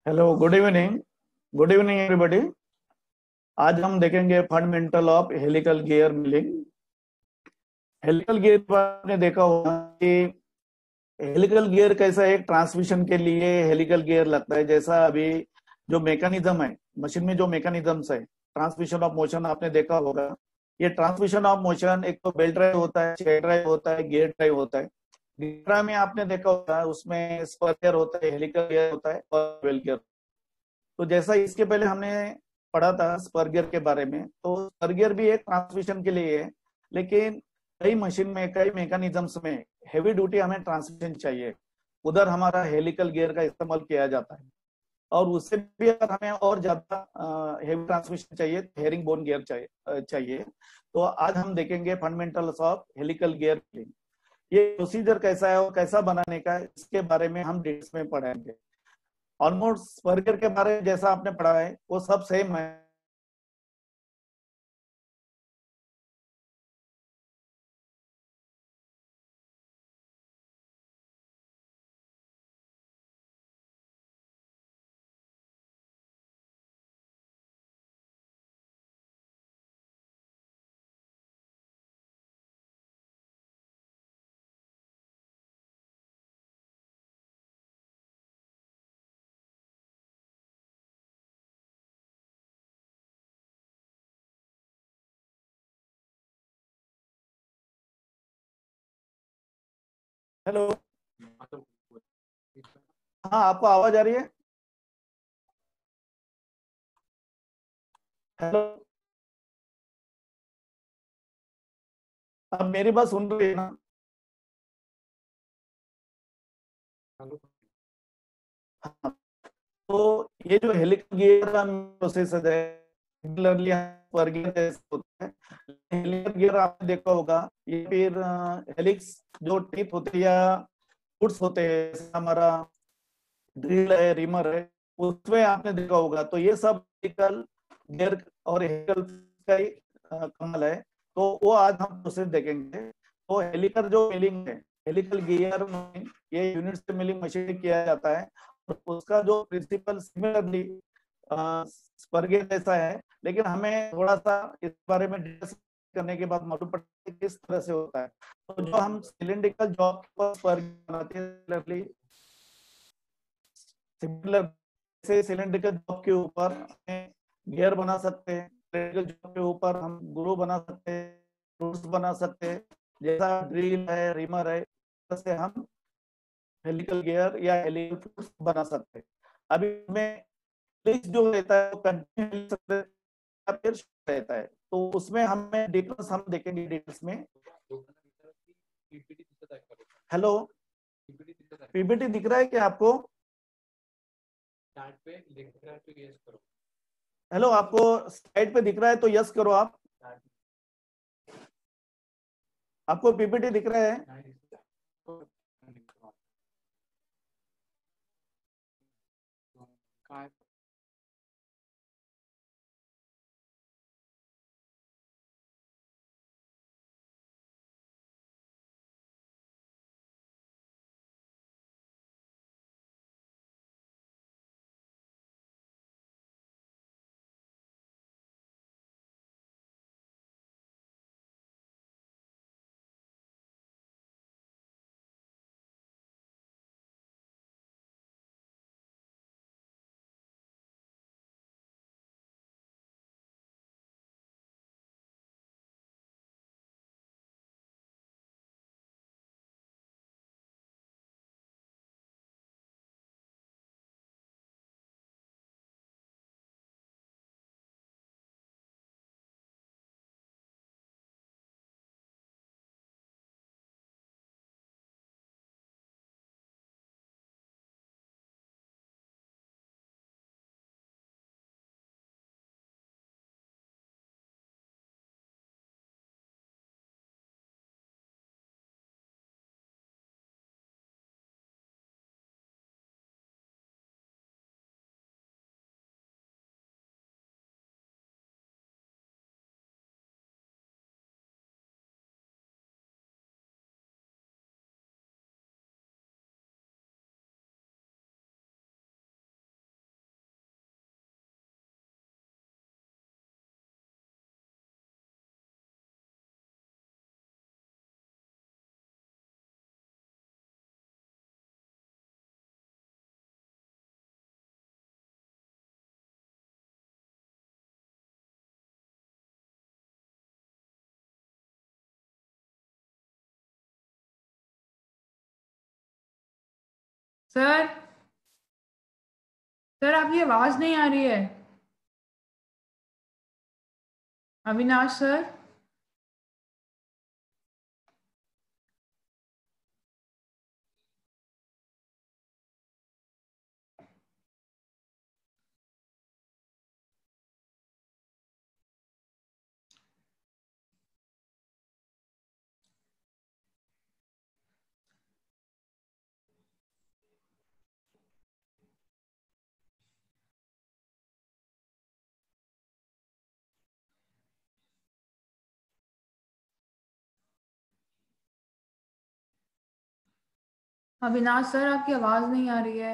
Hello, good evening. Good evening everybody. आज हम देखेंगे fundamental of helical gear milling. Helical gear पर आपने देखा होगा कि हेलिकल गियर कैसा है। एक ट्रांसमिशन के लिए हेलिकल गियर लगता है। जैसा अभी जो मैकेनिज्म है, मशीन में जो मैकेनिज्म्स है, ट्रांसमिशन ऑफ मोशन आपने देखा होगा। ये ट्रांसमिशन ऑफ मोशन एक तो बेल्ट ड्राइव होता है, चेयर ड्राइव होता है, गियर ड्राइव होता है। गियर ड्राइव में आपने देखा होगा उसमें स्पर गियर होता है, हेलिकल गियर होता है और बेल गियर। तो जैसा इसके पहले हमने पढ़ा था स्पर्गियर के बारे में, तो स्पर्गियर भी एक ट्रांसमिशन के लिए है। लेकिन कई मशीन में, कई मैकेनिज्म्स में हेवी ड्यूटी हमें ट्रांसमिशन चाहिए। उधर हमारा हेलिकल गियर का इस्तेमाल किया जाता है। और उससे भी अगर हमें और ज्यादा हेवी ट्रांसमिशन चाहिए तो हेरिंग बोन गियर चाहिए। तो आज हम देखेंगे फंडामेंटल्स ऑफ हेलिकल गियर। ये प्रोसीजर कैसा है और कैसा बनाने का है, इसके बारे में हम डिटेल्स में पढ़ेंगे। ऑलमोस्ट बर्गर के बारे में जैसा आपने पढ़ा है वो सब सेम है। हेलो। हाँ, आपको आवाज आ रही है? हेलो। अब मेरी बात सुन रही है ना? हाँ। तो ये जो हेलिकल गियर का प्रोसेस है, सिमिलरली वर्गीय जैसे होता है। हेलिकल गियर आपने देखा होगा, ये फिर हेलिक्स जो टिप होती है या फुट्स होते हैं, जैसे हमारा ड्रिल है, रिमर है, उसमें आपने देखा होगा। तो ये सब हेलिकल गियर और हेलिकल का ही कमाल है। तो वो आज हम प्रोसेस देखेंगे। तो हेलिकल जो मिलिंग है, हेलिकल गियर में ये यूनिट से मिलिंग मशीन किया जाता है। और उसका जो प्रिंसिपल सिमिलरली स्पर्गे जैसा है। लेकिन हमें थोड़ा सा इस बारे में डिस्कस करने के बाद मालूम पड़ता है कि किस तरह से होता है। तो जो हम सिलिंड्रिकल जॉब पर स्पर्गे बनाते हैं, सिमिलर से सिलेंड्रिकल जॉब के ऊपर हमें गियर बना सकते हैं। सिलेंड्रिकल जॉब के ऊपर हम ग्रू बना सकते हैं, रूट्स बना सकते हैं। जैसा ड्रिल है, रिमर है, से हम हेलिकल गियर या हेलिकल फ्लूट्स बना सकते हैं। अभी में लिस्ट जो रहता है वो कंटिन्यू रहता है। तो उसमें हमें डिटेल्स हम देखेंगे डिटेल्स में। हेलो। पीपीटी दिख रहा है क्या आपको? हेलो, आपको स्लाइड पे दिख रहा है तो यस करो आप। आपको पीपीटी दिख रहा है? सर सर आपकी आवाज नहीं आ रही है। अविनाश सर। अविनाश सर आपकी आवाज नहीं आ रही है।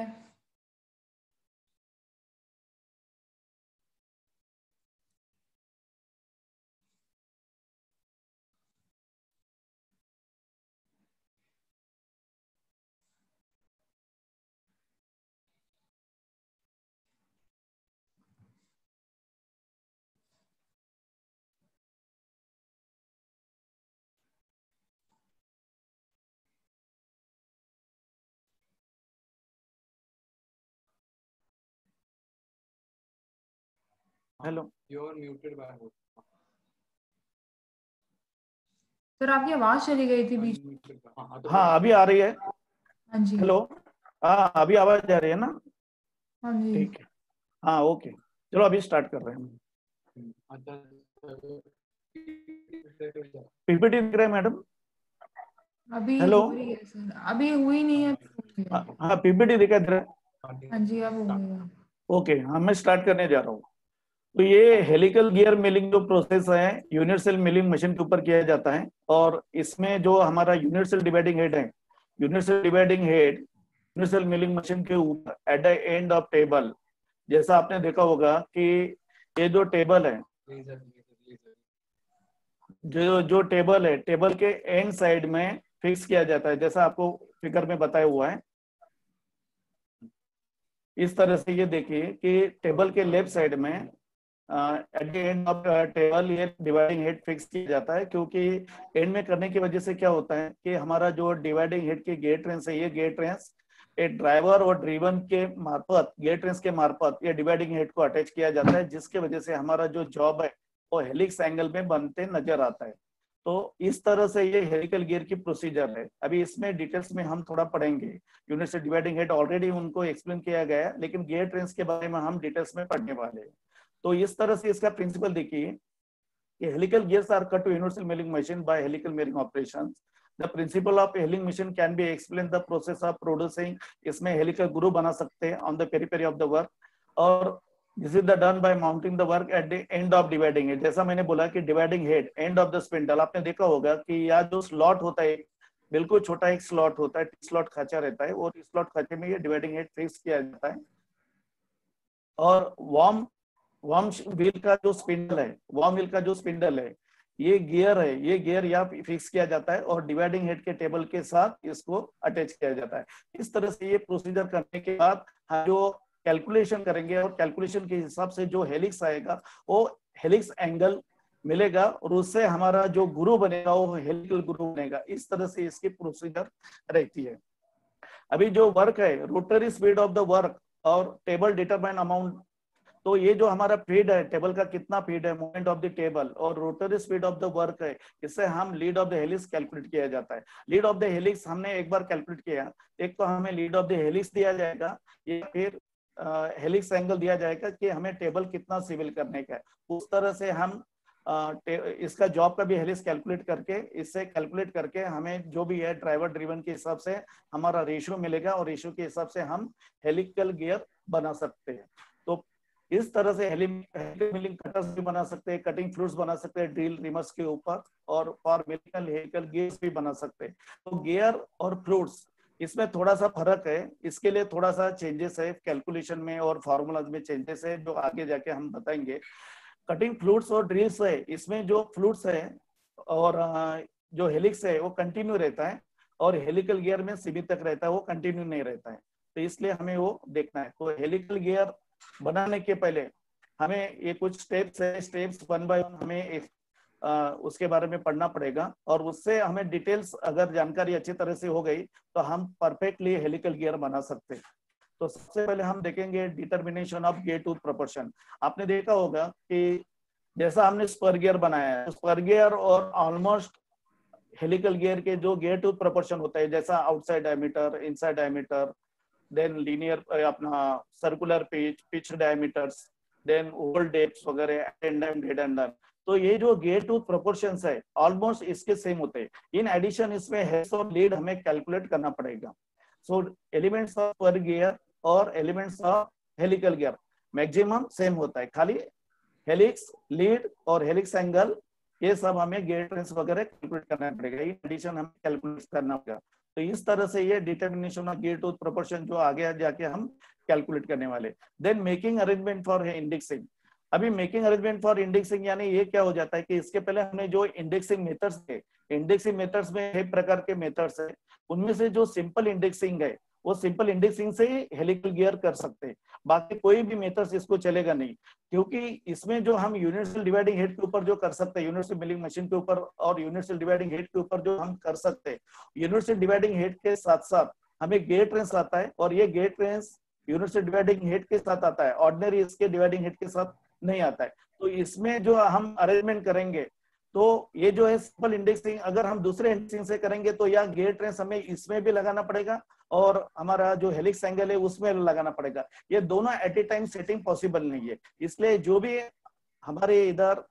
हेलो। सर आपकी आवाज चली गई थी बीच। हाँ अभी आ रही है। हाँ जी। हेलो। हाँ अभी आवाज आ रही है ना? हाँ जी। ठीक है। हाँ ओके, चलो अभी स्टार्ट कर रहे हैं। पीपीटी दिख रहा है मैडम? अभी हेलो। हो रही है सर, अभी हुई नहीं है, अभी हो गई है। हाँ पीपीटी दिखाई दे रहा है? हाँ जी अब हो गया। ओके, हाँ मैं स्टार्ट करने जा रहा हूँ। तो ये हेलिकल गियर मिलिंग जो प्रोसेस है यूनिवर्सल मिलिंग मशीन के ऊपर किया जाता है। और इसमें जो हमारा यूनिवर्सल डिवाइडिंग हेड है, universal dividing head universal milling machine के ऊपर eight the end of table, जैसा आपने देखा होगा कि ये जो टेबल है, जो जो टेबल है, टेबल के एंड साइड में फिक्स किया जाता है, जैसा आपको फिगर में बताया हुआ है। इस तरह से ये देखिए कि टेबल के लेफ्ट साइड में eight the end of table ये डिवाइडिंग हेड फिक्स किया जाता है, क्योंकि एंड में करने की वजह से क्या होता है कि हमारा जो डिवाइडिंग हेड की गेट रेंस है, ये गेट रेंस एक ड्राइवर और ड्रीवन के मार्फत, गेट रेंस के मार्फत ये डिवाइडिंग हेड को अटैच किया जाता है, जिसके वजह से हमारा जो जॉब है वो हेलिक्स एंगल में बनते नजर आता है। तो इस तरह से ये हेलिकल गियर की प्रोसीजर है। अभी इसमें डिटेल्स में हम थोड़ा पढ़ेंगे। यूनिट से डिवाइडिंग हेड ऑलरेडी उनको एक्सप्लेन किया गया है, लेकिन गियर ट्रेंस के बारे में हम डिटेल्स में पढ़ने वाले हैं। तो इस तरह से इसका प्रिंसिपल देखिए कि helical gears are cut to universal milling machine by helical milling operations. The principle of healing machine can be explain the process of producing, इसमें हेलिकल ग्रुव बना सकते हैं on the periphery of the work. और this is the done by mounting the work at the end of dividing head. जैसा मैंने बोला कि dividing head end of the spindle, आपने देखा होगा कि यह जो स्लॉट होता है, बिल्कुल छोटा एक स्लॉट होता है, स्लॉट खांचा रहता है, और स्लॉट खांचे में ये डिवाइडिंग हेड फिक्स किया जाता है। और वार्म वार्म व्हील का जो स्पिंडल है, वार्म व्हील का जो स्पिंडल है, ये गियर है, ये गियर यहाँ फिक्स किया जाता है और डिवाइडिंग हेड के टेबल के साथ इसको अटैच किया जाता है। इस तरह से ये प्रोसीजर करने के बाद हम जो कैलकुलेशन करेंगे और कैलकुलेशन के हिसाब से जो हेलिक्स आएगा वो हेलिक्स एंगल मिलेगा, और उससे हमारा जो गुरु बनेगा वो हेलिकल गुरु बनेगा। इस तरह से इसकी प्रोसीजर रहती है। अभी जो वर्क है, rotary speed of the work और टेबल डिटरमाइन अमाउंट, तो ये जो हमारा फीड है, टेबल का कितना फीड है, मूवमेंट ऑफ द टेबल और rotary speed of the work है, इससे हम lead of the helix calculate किया जाता है। लीड ऑफ द हेलिक्स हमने एक बार कैलकुलेट किया, एक तो हमें लीड ऑफ द हेलिक्स दिया जाएगा, या फिर हेलिक्स एंगल दिया जाएगा कि हमें टेबल कितना सिविल करने का है। उस तरह से हम इसका जॉब का भी हेलिक्स कैलकुलेट करके, इससे कैलकुलेट करके हमें जो भी है ड्राइवर ड्रिवन के हिसाब से हमारा रेशियो मिलेगा, और रेशियो के हिसाब से हम हेलिकल गियर बना सकते हैं। तो इस तरह से हेलिकल मिलिंग कटर्स भी बना सकते हैं, कटिंग फ्लूइड्स बना सकते हैं ड्रिल रिमर्स के ऊपर, और फॉर मिलिकल हेलिकल गियर्स भी बना सकते हैं। तो गियर और फ्लूइड्स इसमें थोड़ा सा फर्क है, इसके लिए थोड़ा सा चेंजेस है कैलकुलेशन में और फॉर्मूलाज में चेंजेस है, जो आगे जाके हम बताएंगे। कटिंग फ्लूइड्स और ड्रिल्स है, इसमें जो फ्लूइड्स है और जो हेलिक्स है वो कंटिन्यू रहता है, और हेलिकल गियर में सीमित तक रहता है, वो कंटिन्यू नहीं रहता है। तो इसलिए हमें वो देखना है। तो हेलिकल गियर बनाने के पहले हमें ये कुछ स्टेप्स है, स्टेप्स वन बाय वन हमें उसके बारे में पढ़ना पड़ेगा, और उससे हमें डिटेल्स अगर जानकारी अच्छी तरह से हो गई तो हम परफेक्टली हेलिकल गियर बना सकते हैं। तो सबसे पहले हम देखेंगे determination of gear tooth proportion. आपने देखा होगा कि जैसा हमने स्पर गियर बनाया है, स्पर गियर और ऑलमोस्ट हेलिकल गियर के जो गियर टूथ प्रोपोर्शन होता है, जैसा outside diameter, inside diameter, then linear अपना circular pitch diameters, then oval depth वगैरह, एंडम हेड एंडम, तो ये जो गेयर टूथ प्रोपोर्शंस है ऑलमोस्ट इसके सेम होते हैं। इन एडिशन इसमें हेड्स और लीड हमें कैलकुलेट करना पड़ेगा। So elements of spur gear और elements of helical gear maximum same होता है, खाली हेलिक्स, लीड और हेलिक्स एंगल ये सब हमें गियर ट्रेंस वगैरह कैलकुलेट करना पड़ेगा, इन एडिशन हमें कैलकुलेट करना पड़ेगा। तो इस तरह से ये determination of gear tooth proportion जो आगे जाके हम कैलकुलेट करने वाले। Then making arrangement for indexing. अभी मेकिंग अरेंजमेंट फॉर इंडेक्सिंग यानी ये क्या हो जाता है कि इसके पहले हमने जो इंडेक्सिंग मेथड्स थे, इंडेक्सिंग मेथड्स में एक प्रकार के मेथड्स है, उनमें से जो सिंपल इंडेक्सिंग है वो सिंपल इंडेक्सिंग से ही हेलिकल गियर कर सकते हैं, बाकी कोई भी मेथड्स इसको चलेगा नहीं, क्योंकि इसमें जो हम यूनिवर्सल डिवाइडिंग हेड के ऊपर जो कर सकते हैं, यूनिवर्सल मिलिंग मशीन के ऊपर और यूनिवर्सल डिवाइडिंग हेड के ऊपर जो हम कर सकते हैं, यूनिवर्सल डिवाइडिंग हेड के साथ साथ हमें गेयर ट्रेंस आता है, और ये gear trains universal dividing head के साथ आता है, ऑर्डिनरी इसके डिवाइडिंग हेड के साथ नहीं आता है। तो इसमें जो हम अरेंजमेंट करेंगे तो ये जो है सिंपल इंडेक्सिंग अगर हम दूसरे इंडेक्सिंग से करेंगे तो या गेयर ट्रेंस हमें इसमें भी लगाना पड़ेगा और हमारा जो हेलिक्स एंगल है उसमें लगाना पड़ेगा, ये दोनों at a time setting possible नहीं है। इसलिए जो भी हमारे इधर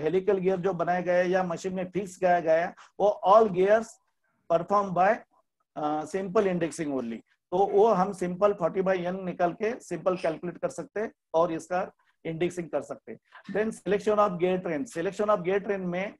हेलिकल गियर जो बनाया गया है या मशीन में फिक्स किया गया है वो all gears perform by simple indexing only. तो वो हम सिंपल 40/n निकाल के सिंपल कैलकुलेट कर सकते हैं और इसका इंडेक्सिंग कर सकते हैं। Then selection of gear train. Selection of gear train में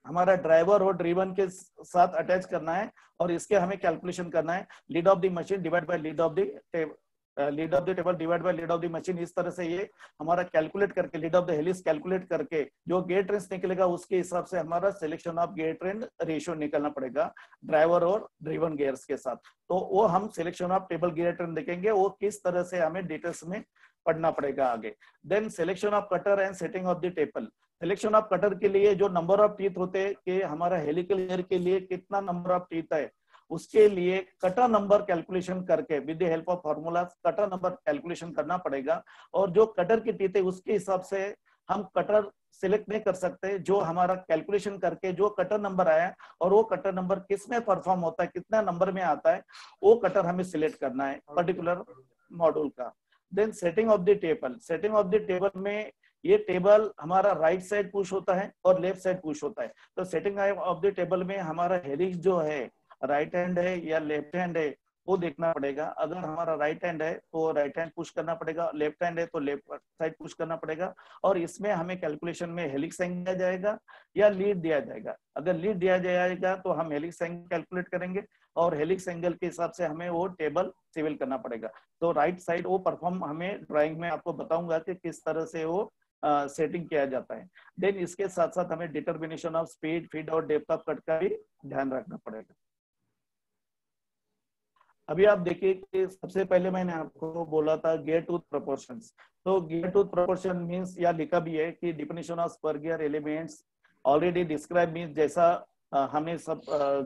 हमारा ड्राइवर और ड्रिवन के साथ अटैच करना है और इसके हमें कैलकुलेशन करना है। Lead of the machine divide by lead of the lead of the table divide by lead of the machine, इस तरह से ये हमारा कैलकुलेट करके lead of the helix calculate करके जो गियर ट्रेन निकलेगा उसके हिसाब से हमारा selection of gear train ratio निकलना पड़ेगा ड्राइवर और ड्रिवन गियर्स के साथ। तो वो हम selection of table gear train देखेंगे, वो किस तरह से हमें डिटेल्स में पढ़ना पड़ेगा आगे। Then selection of cutter and setting of the table. Selection of cutter के लिए जो नंबर ऑफ टीथ होते हैं कि हमारा हेलिकल गियर के लिए कितना नंबर ऑफ टीथ है, उसके लिए कटर नंबर कैलकुलेशन करके with the help of formula cutter number calculation करना पड़ेगा। और जो कटर की टीथ है उसके हिसाब से हम कटर सिलेक्ट नहीं कर सकते, जो हमारा कैलकुलेशन करके जो कटर नंबर आया और वो कटर नंबर किस में परफॉर्म होता है, कितना नंबर में आता है, वो कटर हमें सिलेक्ट करना है पर्टिकुलर मॉड्यूल का। Then setting of the table. Setting of the table में ये टेबल हमारा राइट साइड पुश होता है और लेफ्ट साइड पुश होता है। तो सेटिंग ऑफ द टेबल में हमारा हेलिक्स जो है राइट हैंड है या लेफ्ट हैंड है वो देखना पड़ेगा। अगर हमारा राइट हैंड है तो राइट हैंड पुश करना पड़ेगा, लेफ्ट हैंड है तो लेफ्ट साइड पुश करना पड़ेगा। और इसमें हमें कैलकुलेशन में हेलिक्स एंगल दिया जाएगा या लीड दिया जाएगा। अगर लीड दिया जाएगा तो हम हेलिक्स एंगल कैलकुलेट करेंगे और हेलिक्स एंगल के हिसाब से हमें वो टेबल सिविल करना पड़ेगा। तो राइट साइड वो परफॉर्म हमें ड्राइंग में आपको बताऊंगा कि किस तरह से वो सेटिंग किया जाता है। देन इसके साथ साथ हमें डिटर्मिनेशन ऑफ स्पीड, फीड और डेप्थ ऑफ कट का भी ध्यान रखना पड़ेगा। अभी आप देखिए कि सबसे पहले मैंने आपको बोला था गियर टूथ प्रोपोर्शंस। तो गियर टूथ प्रोपोर्शन मींस या लिखा भी है कि definition of spur gear elements already describe means जैसा हमने सब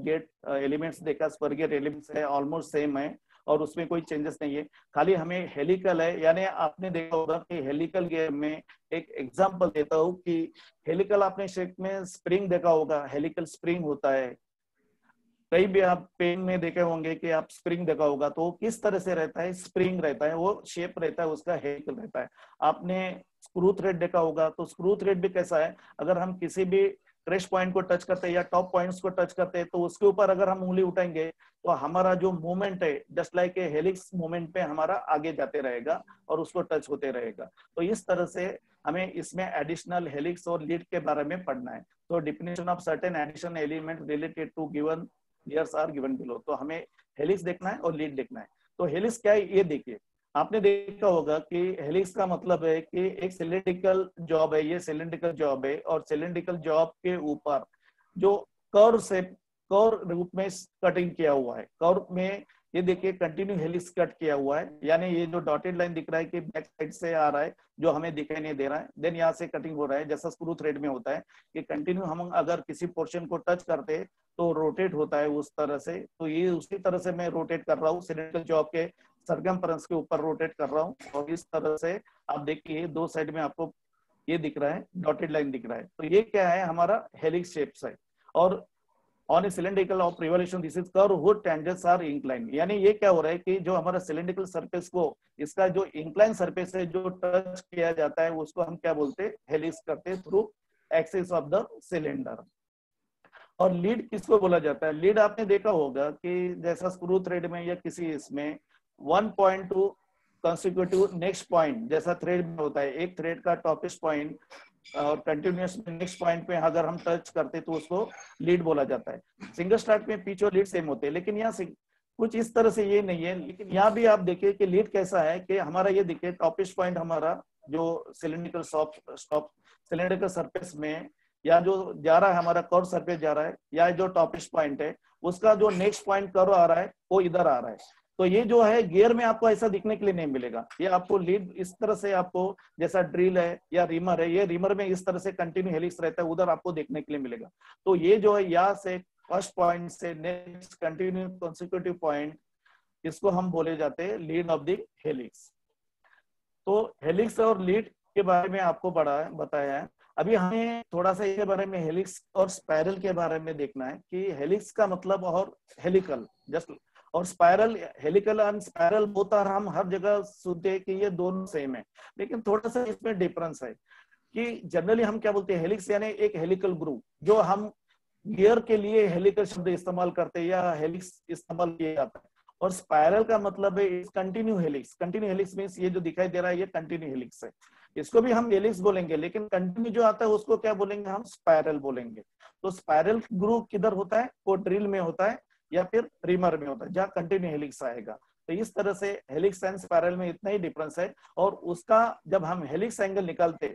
गियर एलिमेंट्स देखा, स्पर गियर एलिमेंट्स है ऑलमोस्ट सेम है और उसमें कोई चेंजेस नहीं है। खाली हमें हेलिकल है, यानी आपने देखा होगा कि हेलिकल गियर में एक एग्जांपल देता हूँ कि हेलिकल आपने शेप में स्प्रिंग देखा होगा, हेलिकल स्प्रिंग होता है। कहीं भी आप पेन में देखे होंगे कि आप स्प्रिंग देखा होगा तो किस तरह से रहता है, स्प्रिंग रहता है, वो शेप रहता है उसका, हेलिकल रहता है। आपने स्क्रू थ्रेड देखा होगा तो स्क्रू थ्रेड भी कैसा है, अगर हम किसी भी क्रैश पॉइंट को टच करते हैं या टॉप पॉइंट्स को टच करते हैं तो उसके ऊपर अगर हम उंगली उठाएंगे तो हमारा जो मूवमेंट है just like a helix movement पे हमारा आगे जाते रहेगा और उसको टच होते रहेगा। तो इस तरह से हमें इसमें एडिशनल हेलिक्स और लीड के बारे में पढ़ना है। तो definition of certain additional element related to given gears are given below. तो हमें हेलिक्स देखना है और लीड देखना है। तो हेलिक्स क्या है ये देखिए, आपने देखा होगा कि हेलिक्स का मतलब है कि एक सिलिंड्रिकल जॉब है, ये सिलिंड्रिकल जॉब है और सिलिंड्रिकल जॉब के ऊपर जो कर्व से कर्व रूप में कटिंग किया हुआ है, कर्व में ये देखिए कंटिन्यू हेलिक्स कट किया हुआ है, यानी ये जो डॉटेड लाइन दिख रहा है कि बैक साइड से आ रहा है जो हमें दिखाई नहीं दे रहा है, देन यहाँ से कटिंग हो रहा है, जैसा स्क्रू थ्रेड में होता है कि कंटिन्यू हम अगर किसी पोर्शन को टच करते तो रोटेट होता है उस तरह से। तो ये उसी तरह से मैं रोटेट कर रहा हूँ, सिलेंड्रिकल जॉब के सरकमफेरेंस के ऊपर रोटेट कर रहा हूँ, और इस तरह से आप देखिए दो साइड में आपको ये दिख रहा है, डॉटेड लाइन दिख रहा है। तो ये क्या है, हमारा हेलिक्स शेप्स है। और on a cylindrical of revolution this is curve hood tangents are incline, यानी ये क्या हो रहा है कि जो हमारा सिलेंड्रिकल सरफेस को, इसका जो इंक्लाइन सरफेस है जो टच किया जाता है उसको हम क्या बोलते हैं, हेलिक्स करते हैं through axis of the cylinder. और लीड किसको बोला जाता है, लीड आपने देखा होगा कि जैसा स्क्रू थ्रेड में या किसी इसमें 1.2 कंसेक्यूटिव नेक्स्ट पॉइंट जैसा थ्रेड में होता है, एक थ्रेड का टॉपेस्ट पॉइंट और कंटिन्यूअस नेक्स्ट पॉइंट पे अगर हम टच करते तो उसको लीड बोला जाता है। सिंगल स्टार्ट में पिच और लीड सेम होते हैं, लेकिन यहाँ से कुछ इस तरह से ये नहीं है। लेकिन यहाँ भी आप देखिए कि लीड कैसा है कि हमारा ये देखिए टॉपेस्ट पॉइंट हमारा जो सिलेंड्रिकल स्टॉप सिलेंड्रिकल सरफेस में या जो जा रहा है हमारा कर्व सरफेस जा रहा है, या जो टॉपेस्ट पॉइंट है उसका जो नेक्स्ट पॉइंट कर्व आ रहा है वो इधर आ रहा है। तो ये जो है गियर में आपको ऐसा दिखने के लिए नहीं मिलेगा, ये आपको लीड इस तरह से आपको जैसा ड्रिल है या रीमर है, ये रीमर में इस तरह से कंटिन्यू हेलिक्स रहता है, उधर आपको देखने के लिए मिलेगा। तो ये जो है यहाँ से फर्स्ट पॉइंट से नेक्स्ट कंटिन्यू कंसेक्यूटिव पॉइंट, इसको हम बोले जाते हैं लीड ऑफ द हेलिक्स। तो हेलिक्स और लीड के बारे में आपको बताया है। अभी हमें थोड़ा सा इसके बारे में हेलिक्स और स्पाइरल के बारे में देखना है कि हेलिक्स का मतलब और हेलिकल जस्ट और spiral, helical and spiral both are, हम हर जगह सुनते हैं कि ये दोनों सेम है, लेकिन थोड़ा सा इसमें डिफरेंस है कि जनरली हम क्या बोलते हैं, हेलिक्स यानी एक हेलिकल ग्रूव, जो हम गियर के लिए हेलिकल शब्द इस्तेमाल करते हैं या हेलिक्स इस्तेमाल किया जाता है। और स्पाइरल का मतलब है continue helix. Continue helix means ये जो दिखाई दे रहा है ये कंटिन्यू हेलिक्स है, इसको भी हम हेलिक्स बोलेंगे, लेकिन कंटिन्यू जो आता है उसको क्या बोलेंगे, हम स्पाइरल बोलेंगे। तो स्पाइरल ग्रूव किधर होता है, वो ड्रिल में होता है या फिर रीमर में होता है जहाँ कंटिन्यू हेलिक्स आएगा। तो इस तरह से हेलिक्स एंड स्पाइरल में इतना ही डिफरेंस है। और उसका जब हम हेलिक्स एंगल निकालते,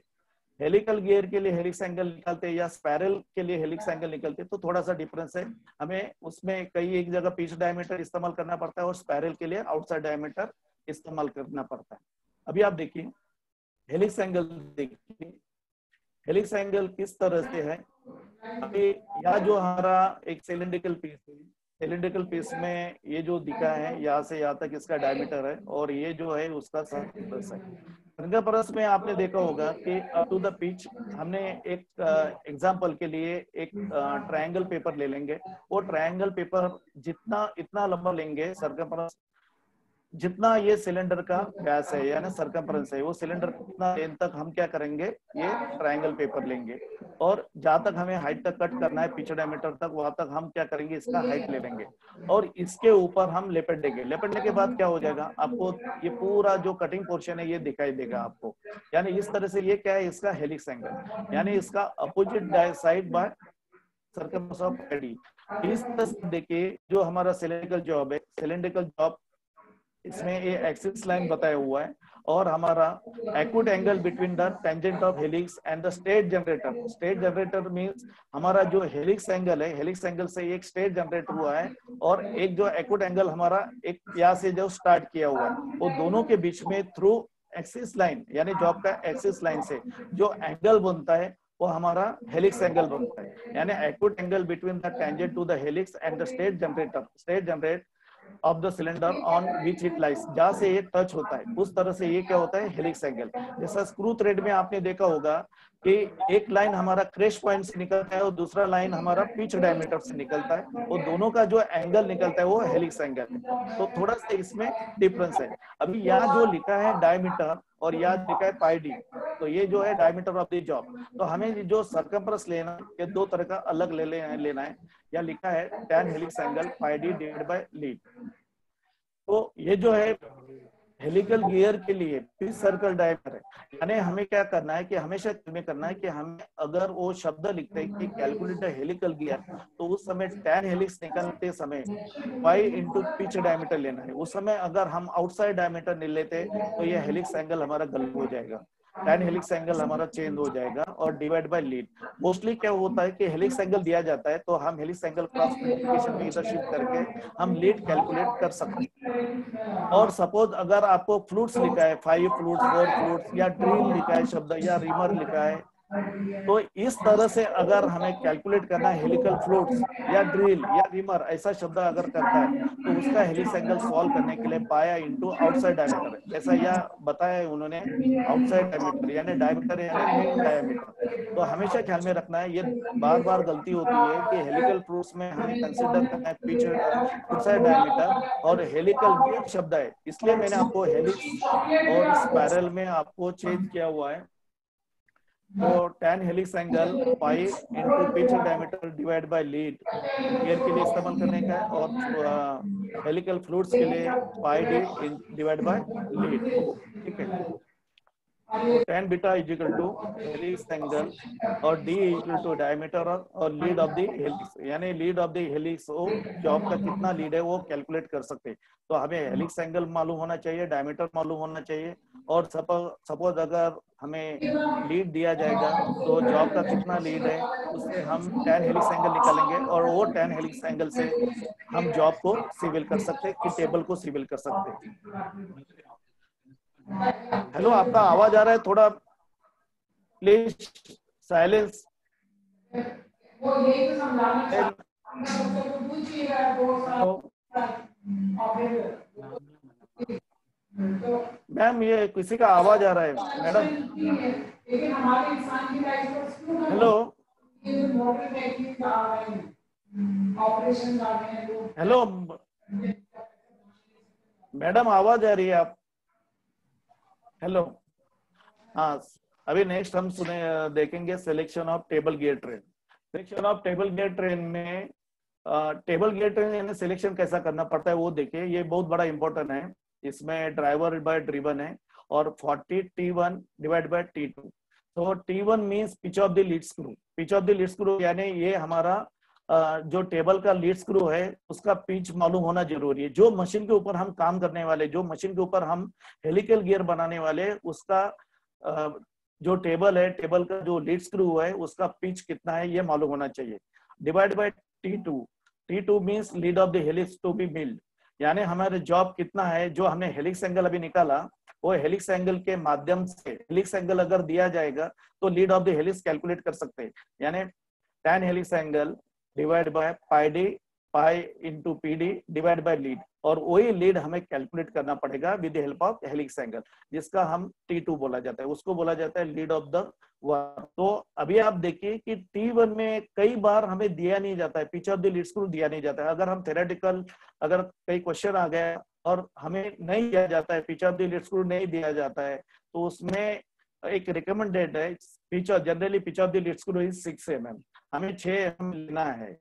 हेलिकल गियर के लिए हेलिक्स एंगल निकालते या स्पाइरल के लिए हेलिक्स एंगल निकालते, तो थोड़ा सा डिफरेंस है, हमें उसमें कई एक जगह पिच डायमीटर इस्तेमाल करना पड़ता है और स्पाइरल के लिए आउटसाइड डायमीटर इस्तेमाल करना पड़ता है। अभी आप देखिए हेलिक्स एंगल, देखिए हेलिक्स एंगल किस तरह से है। अभी यह जो हमारा एक सिलेंड्रिकल पीस है, सिलेंड्रिकल पीस में ये जो दिखा है यहाँ से यहाँ तक इसका डायमीटर है, और ये जो है उसका सरकमफेरेंस है। सरकमफेरेंस में आपने देखा होगा कि अप टू द पिच, हमने एक एग्जांपल के लिए एक ट्रायंगल पेपर ले लेंगे, वो ट्रायंगल पेपर जितना इतना लंबा लेंगे सरकमफेरेंस, जितना ये सिलेंडर का व्यास है यानी सरकमफेरेंस है, वो सिलेंडर कितना लेंथ तक हम क्या करेंगे, ये ट्रायंगल पेपर लेंगे, और जहां तक हमें हाइट तक कट करना है पिच डायमीटर तक, वहां तक हम क्या करेंगे, इसका हाइट ले लेंगे और इसके ऊपर हम लेपेट देंगे। लेपेटने के बाद क्या हो जाएगा, आपको ये पूरा जो कटिंग पोर्शन है ये दिखाई देगा आपको। यानी इस तरह से ये क्या है, इसका हेलिक्स एंगल, यानी इसका opposite side by circumference of AD. इस तरह से देखिए जो हमारा सिलेंड्रिकल जॉब है, सिलेंड्रिकल जॉब इसमें ये एक्सिस लाइन बताया हुआ है, और हमारा acute angle between the tangent of helix and the state generator. State generator means हमारा जो हेलिक्स एंगल है, हेलिक्स एंगल से एक स्टेट जनरेट हुआ है, और एक जो एक्यूट एंगल हमारा एक यहाँ से जो स्टार्ट किया हुआ है, वो दोनों के बीच में थ्रू एक्सिस लाइन यानी जॉब का एक्सिस लाइन से जो एंगल बनता है वो हमारा हेलिक्स एंगल बनता है। यानी acute angle between the tangent to the helix and the state generator, state generate of the cylinder on which it lies, जहां से ये टच होता है उस तरह से ये क्या होता है, हेलिक्स एंगल। जैसा स्क्रू थ्रेड में आपने देखा होगा कि एक लाइन हमारा क्रैश पॉइंट से निकलता है और दूसरा लाइन हमारा पिच डायमीटर से निकलता है, और दोनों का जो एंगल निकलता है वो हेलिक्स एंगल है। तो थोड़ा सा इसमें डिफरेंस है। अभी यहाँ जो लिखा है डायमीटर और यहाँ लिखा है पाई डी, तो ये जो है डायमीटर ऑफ द जॉब। तो हमें जो सरकमफेरेंस लेना ये दो तरह का अलग लेना है। या लिखा है tan helix angle pi D divided by lead. तो ये जो है हेलिकल गियर के लिए पिच सर्कल डायमीटर है। यानी हमें क्या करना है कि हमेशा में करना है कि हमें अगर वो शब्द लिखते हैं कि कैलकुलेट द हेलिकल गियर, तो उस समय tan हेलिक्स निकालते समय पाई इंटू पिच डायमीटर लेना है। उस समय अगर हम आउटसाइड डायमीटर नहीं लेते तो ये हेलिक्स एंगल हमारा गलत हो जाएगा। tan हेलिक्स एंगल हमारा चेंज हो जाएगा और डिवाइड बाय लीड। मोस्टली क्या होता है कि हेलिक्स एंगल दिया जाता है तो हम हेलिक्स एंगल क्रॉस मल्टीप्लिकेशन में इधर शिफ्ट करके हम लीड कैलकुलेट कर सकते हैं। और सपोज अगर आपको फ्लूट्स लिखा है 5 फ्लूट्स 4 फ्लूट्स या ड्रिल लिखा है शब्द या रिमर लिखा है, तो इस तरह से अगर हमें कैलकुलेट करना है हेलिकल फ्लूट्स या ड्रिल या रिमर ऐसा शब्द अगर करता है तो उसका हेलिक्स एंगल सॉल्व करने के लिए पाया इंटू आउटसाइड डायमीटर, जैसा यह बताया है उन्होंने, आउटसाइड डायमीटर यानी डायमीटर यानी मीन डायमीटर। तो हमेशा ख्याल में रखना है, ये बार बार गलती होती है कि हेलिकल फ्लूट्स में हमें कंसिडर करना है पिच आउटसाइड डायमीटर और हेलिकल गेट शब्द है, इसलिए मैंने आपको हेलिक्स और स्पाइरल में आपको चेंज किया हुआ है। तो tan helix angle pi into pitch diameter divide by lead gear के लिए इस्तेमाल करने का है, और हेलिकल फ्लूट्स के लिए pi D divide by lead. ठीक है, तो tan beta is equal to helix angle और d इक्वल टू डायमीटर और लीड ऑफ द हेलिक्स, यानी लीड ऑफ द हेलिक्स वो जॉब का कितना लीड है वो कैलकुलेट कर सकते हैं। तो हमें हेलिक्स एंगल मालूम होना चाहिए, डायमीटर मालूम होना चाहिए, और सपोज अगर हमें लीड दिया जाएगा तो जॉब का कितना लीड है उससे हम tan हेलिक्स एंगल निकालेंगे और वो tan हेलिक्स एंगल से हम जॉब को सिविल कर सकते हैं कि टेबल को सिविल कर सकते हैं। हेलो, आपका आवाज आ रहा है? थोड़ा प्लीज साइलेंस। मैम ये किसी का आवाज आ रहा है मैडम। हेलो हेलो मैडम, आवाज आ रही है आप? हेलो, हाँ, अभी नेक्स्ट हम देखेंगे selection of table gear train. Selection of table gear train में टेबल गियर ट्रेन यानी सिलेक्शन कैसा करना पड़ता है वो देखिए, ये बहुत बड़ा इंपॉर्टेंट है। इसमें ड्राइवर बाय ड्रिवन है और 40 T1 डिवाइड बाय T2। तो T1 means pitch of the lead screw. Pitch of the lead screw यानी ये हमारा जो टेबल का लीड स्क्रू है उसका पिच मालूम होना जरूरी है। जो मशीन के ऊपर हम काम करने वाले, जो मशीन के ऊपर हम हेलिकल गियर बनाने वाले, उसका जो टेबल है, टेबल का जो लीड स्क्रू है उसका पिच कितना है ये मालूम होना चाहिए। Divide by T2। T2 means lead of the helix to be milled, यानी हमारे जॉब कितना है, जो हमने हेलिक्स एंगल अभी निकाला वो हेलिक्स एंगल के माध्यम से, हेलिक्स एंगल अगर दिया जाएगा तो lead of the helix calculate कर सकते हैं, यानी tan helix angle divide by pi D, pi into P D divide by lead, और वही लीड हमें कैलकुलेट करना पड़ेगा with the help of helix angle, जिसका हम T2 बोला जाता है, उसको बोला जाता है लीड ऑफ द वर्क। तो अभी आप देखिए कि T1 में कई बार हमें दिया नहीं जाता है, pitch of the lead screw दिया नहीं जाता है। अगर हम थ्योरेटिकल अगर कई क्वेश्चन आ गया और हमें नहीं दिया जाता है, pitch of the lead screw नहीं दिया जाता है, तो उसमें एक रिकमेंडेड है pitch of, generally pitch of the lead screw is 6 mm, हमें 6 mm लेना है।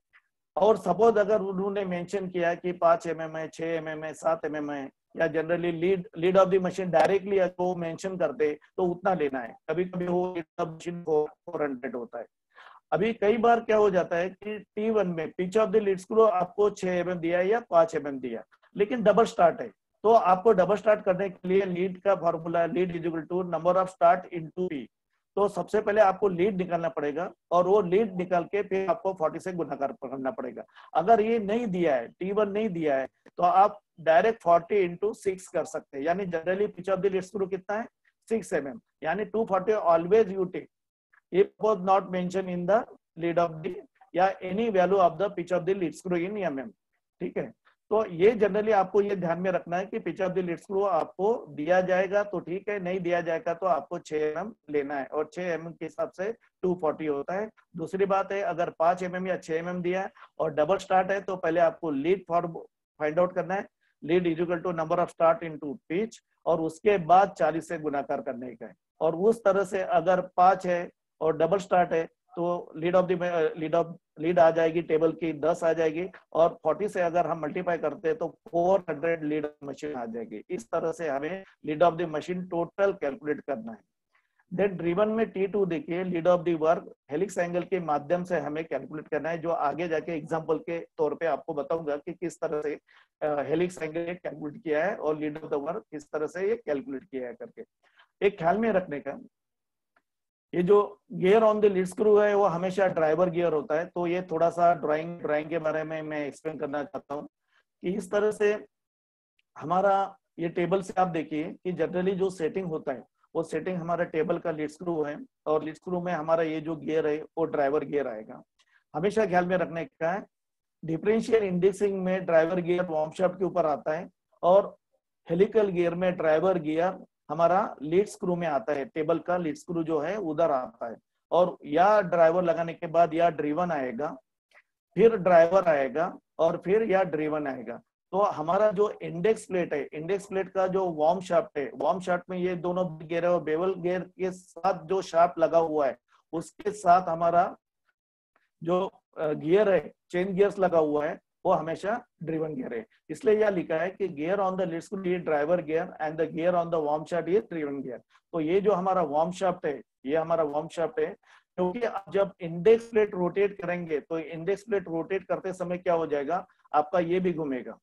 और सपोज अगर उन्होंने मेंशन किया कि 5 mm है, 6 mm है, 7 mm है, या generally lead of the machine directly वो मेंशन करते तो उतना लेना है। कभी कभी वो लीड ऑफ मशीन 400 होता है। अभी कई बार क्या हो जाता है कि T1 में pitch of the lead screw आपको 6 mm दिया या 5 mm दिया, लेकिन डबल स्टार्ट है, तो आपको डबल स्टार्ट करने के लिए लीड का formula lead is equal to number of start into P. तो सबसे पहले आपको लीड निकालना पड़ेगा और वो लीड निकाल के फिर आपको 40 से गुना करना पड़ेगा। अगर ये नहीं दिया है, T1 नहीं दिया है, तो आप डायरेक्ट 40 इंटू 6 कर सकते हैं, यानी generally pitch of the lead screw कितना है 6 mm, यानी 240 always you take if was not mentioned in the lead of the या any value of the pitch of the lead screw in mm। ठीक है, तो ये जनरली आपको ये ध्यान में रखना है कि pitch of the lead screw आपको दिया जाएगा तो ठीक है, नहीं दिया जाएगा तो आपको 6 mm लेना है, और 6 mm के हिसाब से 240 होता है। दूसरी बात है, अगर 5 mm या 6 mm दिया है और डबल स्टार्ट है तो पहले आपको लीड फाइंड आउट करना है, lead is equal to number of start into pitch, और उसके बाद 40 से गुणाकार करने का है। और उस तरह से अगर 5 है और डबल स्टार्ट है तो लीड आ जाएगी टेबल की 10 आ जाएगी, और 40 से अगर हम मल्टीप्लाई करते हैं तो 400 लीड मशीन आ जाएगी। इस तरह से हमें lead of the machine total calculate करना है। देन ड्रिवन में T2 देखिए, lead of the work helix angle के माध्यम से हमें कैलकुलेट करना है, जो आगे जाके एग्जांपल के तौर पे आपको बताऊंगा कि किस तरह से हेलिक्स एंगल कैलकुलेट किया है और लीड ऑफ द वर्क किस तरह से ये कैलकुलेट किया है करके। एक ख्याल में रखने का, ये जो gear on the lead screw है वो हमेशा ड्राइवर गियर होता है। तो ये थोड़ा सा ड्राइंग के बारे में मैं एक्सप्लेन करना चाहता हूँ कि इस तरह से हमारा ये टेबल से आप देखिए कि जनरली जो सेटिंग होता है वो सेटिंग हमारा टेबल का लीड स्क्रू है, और लीड स्क्रू में हमारा ये जो गियर है वो ड्राइवर गियर आएगा। हमेशा ख्याल में रखने का है, डिफरेंशियल इंडेक्सिंग में ड्राइवर गियर वार्म शाफ्ट के ऊपर आता है, और हेलिकल गियर में ड्राइवर गियर हमारा लीड स्क्रू में आता है। टेबल का लीड स्क्रू जो है उधर आता है, और या ड्राइवर लगाने के बाद या ड्रिवन आएगा, फिर ड्राइवर आएगा, और फिर या ड्रिवन आएगा। तो हमारा जो इंडेक्स प्लेट है, इंडेक्स प्लेट का जो वार्म शाफ्ट है, वार्म शाफ्ट में ये दोनों गियर है, और बेवल गियर के साथ जो शाफ्ट लगा हुआ है उसके साथ हमारा जो गियर है, चेन गियर्स लगा हुआ है, वो हमेशा ड्रिवन गियर है। इसलिए यह लिखा है कि gear on the lead screw ये driver gear and the gear on the worm shaft ये ड्रिवन गियर। तो ये जो हमारा वार्म शाफ्ट है, ये हमारा वार्म शाफ्ट है, क्योंकि आप जब इंडेक्स प्लेट रोटेट करेंगे तो इंडेक्स प्लेट रोटेट करते समय क्या हो जाएगा, आपका ये भी घूमेगा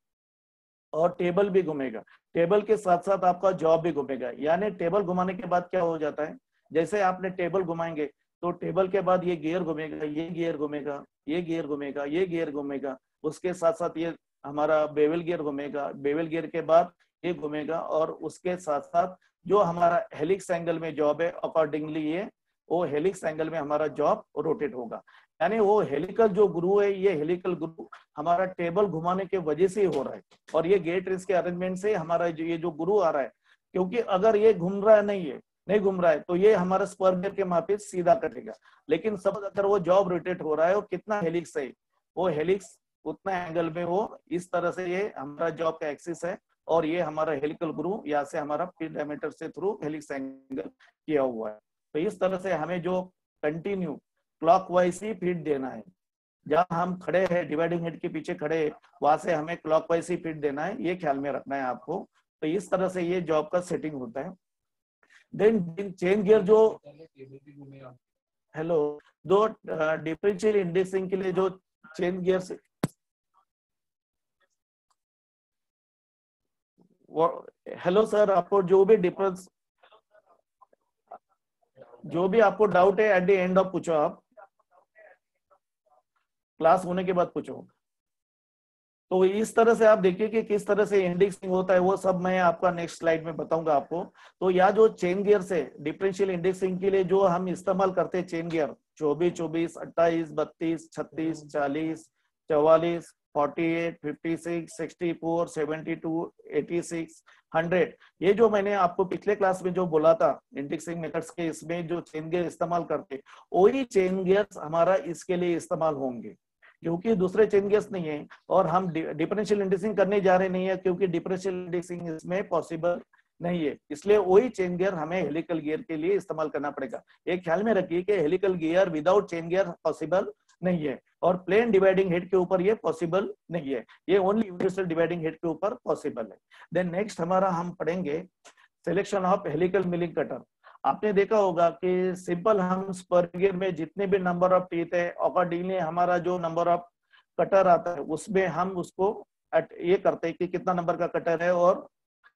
और टेबल भी घूमेगा, टेबल के साथ साथ आपका जॉब भी घूमेगा। यानी टेबल घुमाने के बाद क्या हो जाता है, जैसे आपने टेबल घुमाएंगे तो टेबल के बाद ये गियर घूमेगा, ये गियर घूमेगा, ये गियर घूमेगा, ये गियर घूमेगा, उसके साथ साथ ये हमारा बेवल गियर घूमेगा, बेवल गियर के बाद ये घूमेगा, और उसके साथ साथ जो हमारा हेलिक्स एंगल में जॉब है अकॉर्डिंगली ये वो हेलिक्स एंगल में हमारा जॉब रोटेट होगा। यानी वो हेलिकल जो ग्रू है, ये हेलिकल ग्रू हमारा टेबल घुमाने के वजह से ही हो रहा है, और ये गेट रेस के अरेंजमेंट से हमारा ये जो ग्रू आ रहा है, क्योंकि अगर ये घूम रहा है नहीं घूम रहा है तो ये हमारा स्पर गियर के मापे सीधा कटेगा। लेकिन सब अगर वो जॉब रोटेट हो रहा है, वो कितना हेलिक्स है, वो हेलिक्स उतना एंगल में वो इस तरह से ये हमारा जॉब का एक्सिस है, और ये हमारा हेलिकल ग्रू यहाँ से हमारा फीड डायमीटर से थ्रू हेलिक्स एंगल किया हुआ है। तो इस तरह से हमें जो कंटिन्यू क्लॉकवाइज ही फीड देना है, जहां हम खड़े हैं डिवाइडिंग हेड के पीछे खड़े हैं वहां से हमें क्लॉकवाइज ही फीड देना है, ये ख्याल में रखना है आपको। तो इस तरह से ये जॉब का सेटिंग होता है। देन चेन गियर जो हेलो दो डिफरेंशियल इंडेक्सिंग के लिए जो चेन गियर से हेलो सर, आपको जो भी डिफरेंस जो भी आपको डाउट है एट द एंड ऑफ पूछो, आप क्लास होने के बाद पूछो। तो इस तरह से आप देखिए कि किस तरह से इंडेक्सिंग होता है, वो सब मैं आपका नेक्स्ट स्लाइड में बताऊंगा आपको। तो यह जो चेन गियर से डिफरेंशियल इंडेक्सिंग के लिए जो हम इस्तेमाल करते हैं चेन गियर 24, 24, 28, 32, 36, 40, 44, 48, 56, 64, 72, 86, 100, ये जो मैंने आपको पिछले क्लास में जो बोला था इंडेक्सिंग मेथड्स के, इसमें जो चेन गियर इस्तेमाल करते वही चेन गियर्स हमारा इसके लिए इस्तेमाल होंगे, क्योंकि दूसरे चेन गियर्स नहीं है, और हम डिफरेंशियल इंडेक्सिंग करने जा रहे नहीं है, क्योंकि डिफरेंशियल इंडेक्सिंग इसमें पॉसिबल नहीं है। इसलिए वही चेन गियर हमें हेलिकल गियर के लिए इस्तेमाल करना पड़ेगा। एक ख्याल में रखिए कि helical gear without chain gear possible नहीं है, और प्लेन डिवाइडिंग हेड के ऊपर ये पॉसिबल नहीं है, ये ओनली यूनिवर्सल डिवाइडिंग हेड के ऊपर पॉसिबल है। देन नेक्स्ट हमारा हम पढ़ेंगे selection of helical milling cutter. आपने देखा होगा कि सिंपल हम स्पर गियर में जितने भी नंबर ऑफ टीथ है अकॉर्डिंगली हमारा जो नंबर ऑफ कटर आता है उसमें हम उसको ये करते हैं कि कितना नंबर का कटर है, और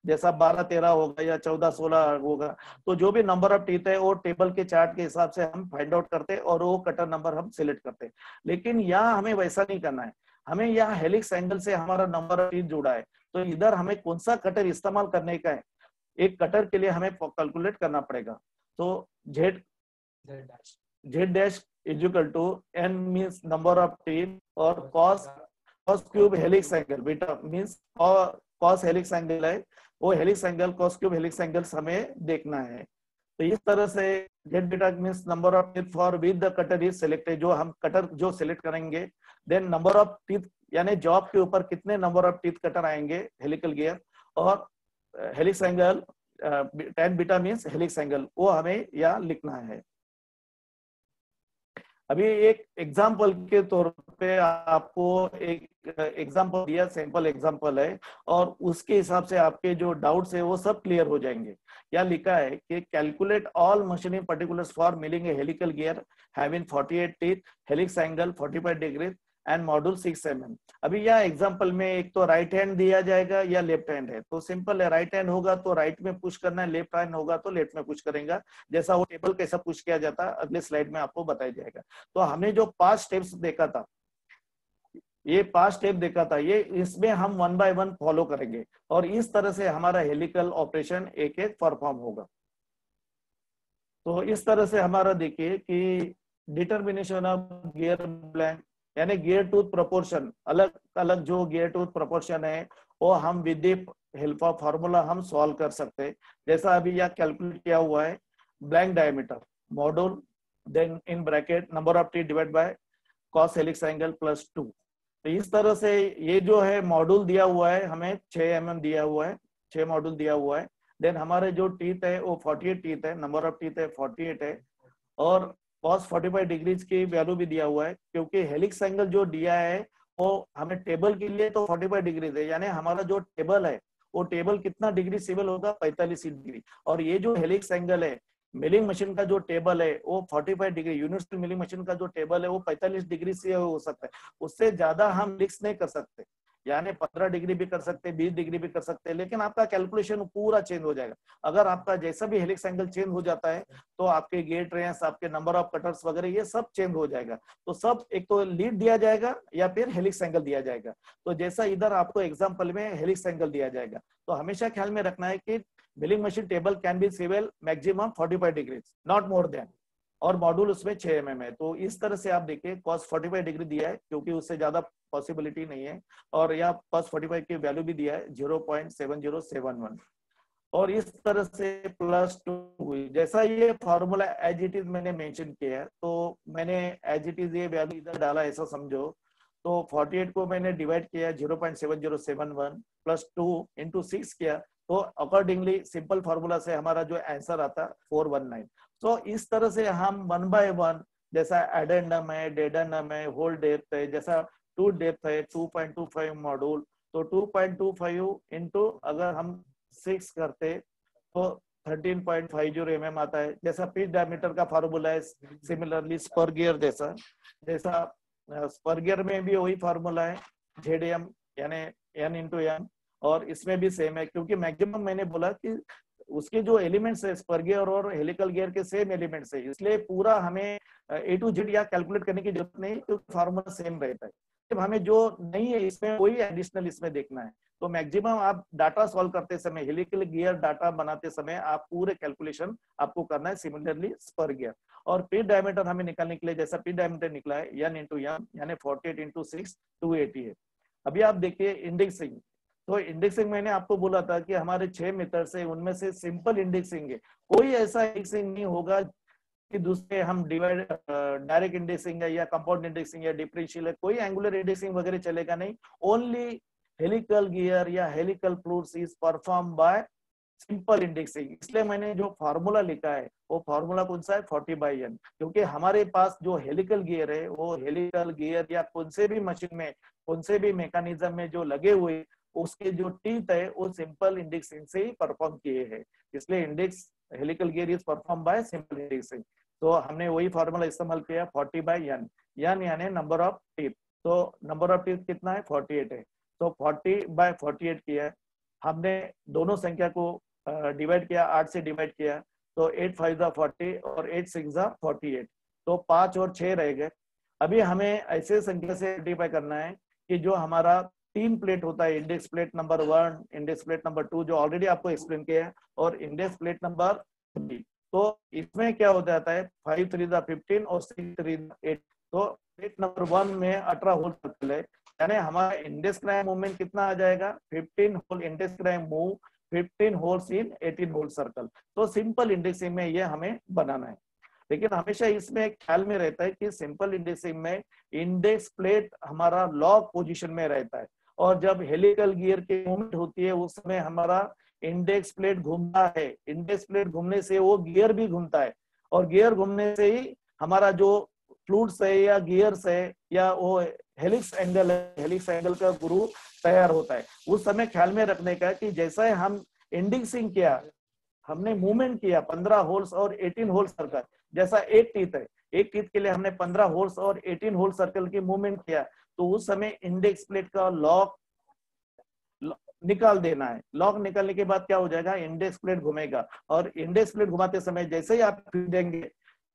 जैसा 12, 13 होगा या 14, 16 होगा, तो जो भी नंबर ऑफ टीथ है वो टेबल के चार्ट के हिसाब से हम फाइंड आउट करते हैं और वो कटर नंबर हम सिलेक्ट करते हैं। लेकिन यहाँ हमें वैसा नहीं करना है, हमें यहाँ हेलिक्स एंगल से हमारा नंबर ऑफ टीथ जुड़ा है, तो इधर हमें कौन सा कटर इस्तेमाल करने का है, एक कटर के लिए हमें कैलकुलेट करना पड़ेगा। तो Z dash is equal to N means number of teeth, और cos cube helix angle, beta means cos helix angle है, वो helix angle cos cube helix angle हमें देखना है। तो इस तरह से Z beta means number of teeth for with the cutter is selected, जो हम कटर जो सिलेक्ट करेंगे, देन नंबर ऑफ टीथ यानी जॉब के ऊपर कितने नंबर ऑफ टीथ कटर आएंगे हेलिकल गियर, और helix angle tan beta means helix angle, वो हमें यहाँ लिखना है। अभी एक एग्जाम्पल के तौर पे आपको एक एग्जाम्पल दिया, सैंपल एग्जाम्पल है, और उसके हिसाब से आपके जो डाउट्स है वो सब क्लियर हो जाएंगे। क्या लिखा है कि calculate all machining particulars for milling A helical gear having 48 teeth, helix angle 45 degree and module 6 mm। अभी यह एग्जांपल में एक तो राइट हैंड दिया जाएगा या लेफ्ट हैंड है, तो सिंपल है, राइट हैंड होगा तो राइट में पुश करना है, लेफ्ट हैंड होगा तो लेफ्ट में पुश करेंगे। जैसा वो टेबल कैसा पुश किया जाता है अगले स्लाइड में आपको बताया जाएगा। तो हमने जो 5 स्टेप्स देखा था, ये 5 स्टेप देखा था, ये इसमें हम 1 बाय 1 फॉलो करेंगे और इस तरह से हमारा हेलिकल ऑपरेशन एक एक परफॉर्म होगा। तो इस तरह से हमारा देखिए कि डिटर्मिनेशन ऑफ गियर ब्लैंक यानी गियर टूथ प्रोपोर्शन, अलग अलग जो गियर टूथ प्रोपोर्शन है वो हम with the help of formula हम सॉल्व कर सकते हैं। जैसा अभी यह कैलकुलेट किया हुआ है, blank diameter module then in bracket number of teeth divide by cos helix angle plus 2। तो इस तरह से ये जो है मॉड्यूल दिया हुआ है, हमें 6 mm दिया हुआ है, 6 मॉड्यूल दिया हुआ है। देन हमारे जो टीथ है वो 48 टीथ है, नंबर ऑफ टीथ है 48 है, और cos 45 डिग्रीज की वैल्यू भी दिया हुआ है, क्योंकि हेलिक्स एंगल जो दिया है वो हमें टेबल के लिए तो 45 डिग्रीज है, यानी हमारा जो टेबल है वो टेबल कितना डिग्री सिविल होगा, 45 डिग्री। और ये जो हेलिक्स एंगल है, मिलिंग मशीन का जो टेबल है वो 45 डिग्री, यूनिवर्सल मिलिंग मशीन का जो टेबल है वो 45 डिग्री से हो सकता है, उससे ज्यादा हम लिक्स नहीं कर सकते, यानी 15 डिग्री भी कर सकते, 20 डिग्री भी कर सकते हैं, लेकिन आपका कैलकुलेशन पूरा चेंज हो जाएगा। अगर आपका जैसा भी हेलिक्स एंगल चेंज हो जाता है तो आपके गेट रेंज, आपके नंबर ऑफ कटर्स वगैरह ये सब चेंज हो जाएगा। तो सब एक तो लीड दिया जाएगा या फिर हेलिक्स एंगल दिया जाएगा। तो जैसा इधर आपको एग्जाम्पल में हेलिक्स एंगल दिया जाएगा, तो हमेशा ख्याल में रखना है कि milling machine table can be swivel maximum 45 degree, not more than, और मॉड्यूल उसमें 6 mm है। तो इस तरह से आप देखिए cos 45 डिग्री दिया है, क्योंकि उससे ज्यादा पॉसिबिलिटी नहीं है, और यहाँ cos 45 की वैल्यू भी दिया है 0.7071, और इस तरह से प्लस 2 हुई। जैसा ये फॉर्मूला एज इट इज मैंने मेंशन किया है, तो मैंने एज इट इज ये वैल्यू इधर डाला, ऐसा समझो। तो 48 को मैंने डिवाइड किया 0.7071 प्लस 2 इंटू 6 किया, तो अकॉर्डिंगली सिंपल फॉर्मूला से हमारा जो आंसर आता 419। तो इस तरह से हम 1 बाय 1, जैसा एडेंडम है, डेडेंडम है, होल डेप्थ है, जैसा टू डेप्थ है 2.25 मॉड्यूल, तो 2.25 इंटू अगर हम 6 करते तो 13.50 mm आता है। जैसा पिच डायमीटर का फार्मूला है, सिमिलरली स्पर गियर जैसा स्पर गियर में भी वही फार्मूला है ZM यानी N इंटू M, और इसमें भी सेम है, क्योंकि मैक्सिमम मैंने बोला कि उसके जो एलिमेंट्स है स्पर गियर और हेलिकल गियर के सेम एलिमेंट्स है, इसलिए पूरा हमें A to Z या कैलकुलेट करने की जरूरत नहीं, क्योंकि फार्मूला सेम रहता है। जब हमें जो नहीं है इसमें वही एडिशनल इसमें देखना है। तो मैक्सिमम आप डाटा सॉल्व करते समय, हेलिकल गियर डाटा बनाते समय आप पूरे कैलकुलेशन आपको करना है, सिमिलरली स्पर गियर। और पिच डायमीटर हमें निकालने के लिए, जैसा पिच डायमीटर निकला है N इंटू M यानी 48 इंटू 6 280 है। अभी आप देखिए इंडेक्सिंग, तो इंडेक्सिंग मैंने आपको बोला था कि हमारे 6 मेथड्स है, उनमें से सिंपल इंडेक्सिंग है, कोई ऐसा इंडेक्सिंग नहीं होगा कि दूसरे हम डिवाइड डायरेक्ट इंडेक्सिंग है या कंपाउंड इंडेक्सिंग या डिफरेंशियल है, कोई एंगुलर इंडेक्सिंग वगैरह चलेगा नहीं। ओनली हेलिकल गियर या helical fluids is perform by simple indexing. इसलिए मैंने जो फार्मूला लिखा है वो फार्मूला कौन सा है 40/N, क्योंकि हमारे पास जो हेलिकल गियर है वो हेलिकल गियर या कौन से भी मशीन में, कौन से भी मैकेनिज्म में जो लगे हुए उसके जो टीथ है वो सिंपल इंडेक्सिंग से ही परफॉर्म किए हैं, इसलिए index helical gear is perform by simple indexing. तो हमने वही फार्मूला इस्तेमाल किया 40/N, यानी नंबर ऑफ टीथ। तो नंबर ऑफ टीथ कितना है 48 है, तो 40/48 किया। हमने दोनों संख्या को डिवाइड किया, 8 से डिवाइड किया, तो 8 5 40 और 8 6 48, तो 5 और 6 रह गए। अभी हमें ऐसे संख्या से आइडेंटिफाई करना है कि जो हमारा 3 प्लेट होता है, index plate number 1, index plate number 2 जो ऑलरेडी आपको एक्सप्लेन किया है, और इंडेक्स प्लेट नंबर 3। तो इसमें क्या हो जाता है 5 3 15 और 6 3 8, तो प्लेट नंबर 1 में 18 होल सर्कल है, यानी हमारा इंडेक्स क्राइम मूवमेंट कितना आ जाएगा 15 hole index crime move 15 holes in 18 hole circle. तो सिंपल इंडेक्सिंग में ये हमें बनाना है, लेकिन हमेशा इसमें ख्याल में रहता है कि सिंपल इंडेक्सिंग में इंडेक्स प्लेट हमारा लॉक पोजीशन में रहता है, और जब हेलिकल गियर की मूवमेंट होती है उस समय हमारा इंडेक्स प्लेट घूमता है, इंडेक्स प्लेट घूमने से वो गियर भी घूमता है, और गियर घूमने से ही हमारा जो फ्लूइड्स है या गियर्स है या वो हेलिक्स एंगल है, हेलिक्स एंगल का ग्रुप तैयार होता है। उस समय ख्याल में रखने का कि जैसा हम इंडेक्सिंग किया हमने मूवमेंट किया 15 होल्स और 18 होल सर्कल, जैसा एक टीथ है, एक टीथ के लिए हमने 15 होल्स और 18 होल सर्कल की मूवमेंट किया, तो उस समय इंडेक्स प्लेट का लॉक निकाल देना है। लॉक निकालने के बाद क्या हो जाएगा, इंडेक्स प्लेट घूमेगा, और इंडेक्स प्लेट घुमाते समय जैसे ही आप देंगे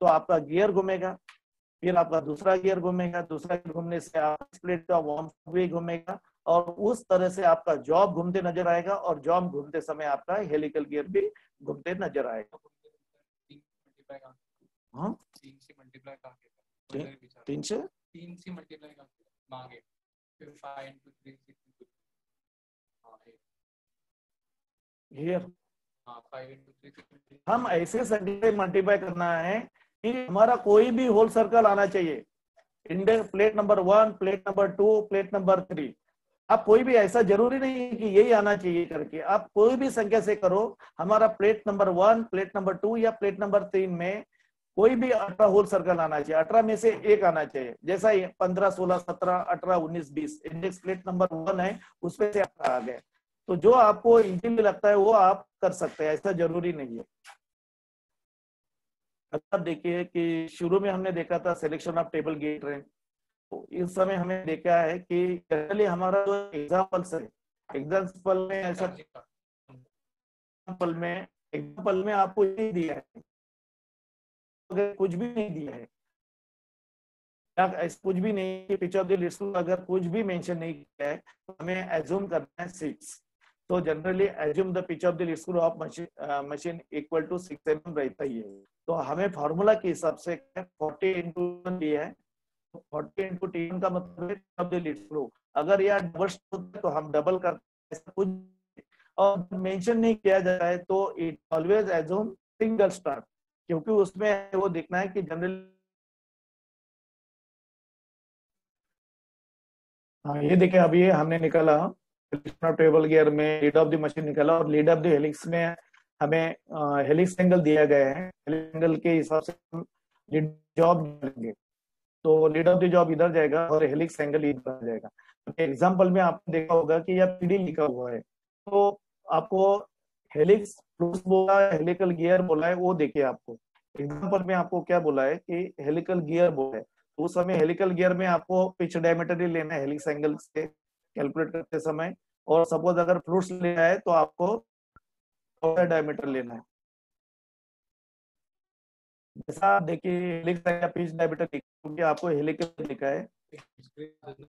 तो आपका गियर घूमेगा, फिर आपका दूसरा गियर घूमेगा, दूसरा गियर घूमने से आप प्लेट का वार्म भी घूमेगा, और उस तरह से आपका जॉब घूमते नजर आएगा, और जॉब घूमते समय आपका हेलिकल गियर भी घूमते नजर आएगा। हाँ, 3 से मल्टीप्लाई करके 3 से मल्टीप्लाई करके मांगे, फिर 5 into 3 6 हियर 5 into 3 हम ऐसे संख्या मल्टीप्लाई करना है कि हमारा कोई भी होल सर्कल आना चाहिए, index plate number 1, plate number 2, plate number 3। आप कोई भी, ऐसा जरूरी नहीं है कि यही आना चाहिए करके, आप कोई भी संख्या से करो, हमारा प्लेट नंबर 1, प्लेट नंबर 2 या प्लेट नंबर 3 में कोई भी 18 होल सर्कल आना चाहिए, 18 में से एक आना चाहिए। जैसा 15, 16, 17, 18, 19, 20 इंडेक्स प्लेट नंबर 1 है, उसमें से 18 आ गए। तो जो आपको इजीली लगता है वो आप कर सकते हैं, ऐसा जरूरी नहीं है। अब देखिए कि शुरू में हमने देखा था selection of table gate range, तो इस समय हमें देखा है कि जनरली हमारा जो एग्जाम्पल्स है, एग्जाम्पल में ऐसा एग्जाम्पल में आपको ये दिया है, अगर कुछ भी नहीं दिया है, कुछ भी नहीं, पिच ऑफ द लिस्ट अगर कुछ भी मेंशन नहीं किया है, तो हमें एज्यूम करना है 6। तो generally assume the pitch of the list of machine equal to 6 mm रहता ही है। तो हमें फॉर्मूला के हिसाब से 40 into 1 दिया है, 40 into T1 का मतलब है अगर यह डबल तो हम डबल करते हैं, कुछ और मेंशन नहीं किया जाता है तो it always assume single star, क्योंकि उसमें वो देखना है कि जनरल। हाँ, ये देखिए अभी हमने निकाला टेबल गियर में लीड ऑफ द मशीन निकाला, और लीड ऑफ द हेलिक्स में हमें हेलिक्स एंगल दिया गया है, हेलिक्स एंगल के हिसाब से हम लीड जॉब लेंगे, तो लीड ऑफ द जॉब इधर जाएगा और हेलिक्स एंगल इधर आ जाएगा। एग्जांपल में आपने देखा होगा कि यह पीडी लिखा हुआ है, तो आपको हेलिक्स फ्लूस बोला है, हेलिकल गियर बोला है, वो देखिए आपको एग्जांपल में आपको क्या बोला है कि हेलिकल गियर बोला है, तो उस समय हेलिकल गियर में आपको पिच डायमीटर ही लेना है हेलिक्स एंगल से कैलकुलेट करते समय, और सपोज अगर फ्लूस लेना है तो आपको डायमीटर लेना है। जैसा आप देखिए हेलिक्स या पिच डायमीटर क्योंकि आपको हेलिकल लिखा है,